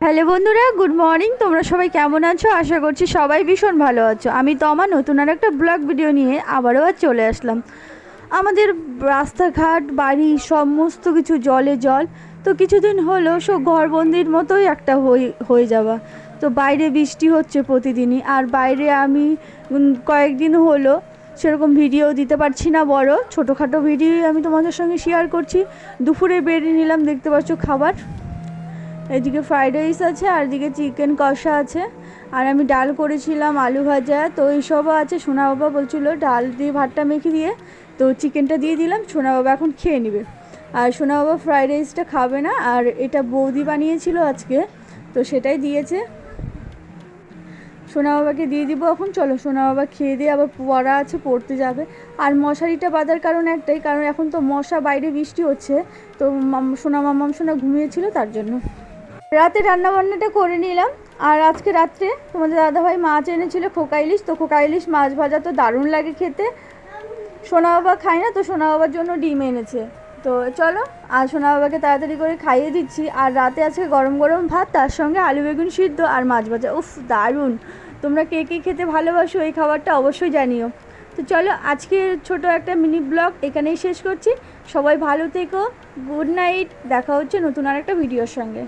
Hello বন্ধুরা, good morning. তোমরা সবাই কেমন আছো? আশা করছি সবাই ভীষণ ভালো আছো। আমি তো আমার নতুন আর একটা ব্লগ ভিডিও নিয়ে আবারও চলে আসলাম। আমাদের রাস্তাঘাট বাড়ি সমস্ত কিছু জলে জল। তো কিছুদিন হলো সব ঘরবন্দির মতোই একটা হয়ে যাওয়া। তো বাইরে বৃষ্টি হচ্ছে প্রতিদিনই, আর বাইরে আমি কয়েকদিন হলো সেরকম ভিডিও দিতে পারছি না, বড় ছোটোখাটো ভিডিও আমি তোমাদের সঙ্গে শেয়ার করছি। দুপুরে বেরিয়ে নিলাম, দেখতে পাচ্ছ খাবার, এদিকে ফ্রাইড রাইস আছে আর এদিকে চিকেন কষা আছে, আর আমি ডাল করেছিলাম, আলু ভাজা, তো এইসবও আছে। সোনা বাবা বলছিল ডাল দিয়ে ভাতটা মেখে দিয়ে, তো চিকেনটা দিয়ে দিলাম, সোনা বাবা এখন খেয়ে নেবে। আর সোনা বাবা ফ্রাইড রাইসটা খাবে না, আর এটা বৌদি বানিয়েছিল আজকে, তো সেটাই দিয়েছে। সোনা বাবাকে দিয়ে দিব এখন। চলো সোনা বাবা খেয়ে দিয়ে আবার পড়া আছে, পড়তে যাবে। আর মশারিটা বাঁধার কারণ একটাই, কারণ এখন তো মশা, বাইরে বৃষ্টি হচ্ছে, তো সোনা মাম্মাম সোনা ঘুমিয়েছিল তার জন্য। রাতে রান্নাবান্নাটা করে নিলাম। আর আজকে রাত্রে তোমাদের দাদাভাই মাছ এনেছিল, খোকা ইলিশ। তো খোকা ইলিশ মাছ ভাজা তো দারুণ লাগে খেতে। সোনা বাবা খায় না, তো সোনা বাবার জন্য ডিম এনেছে। তো চলো আর সোনা বাবাকে তাড়াতাড়ি করে খাইয়ে দিচ্ছি। আর রাতে আজকে গরম গরম ভাত, তার সঙ্গে আলু বেগুন সিদ্ধ আর মাছ ভাজা। উফ, দারুণ! তোমরা কে কে খেতে ভালোবাসো এই খাবারটা অবশ্যই জানিও। তো চলো আজকে ছোট একটা মিনি ব্লগ এখানেই শেষ করছি। সবাই ভালো থেকো, গুড নাইট। দেখা হচ্ছে নতুন আর একটা ভিডিওর সঙ্গে।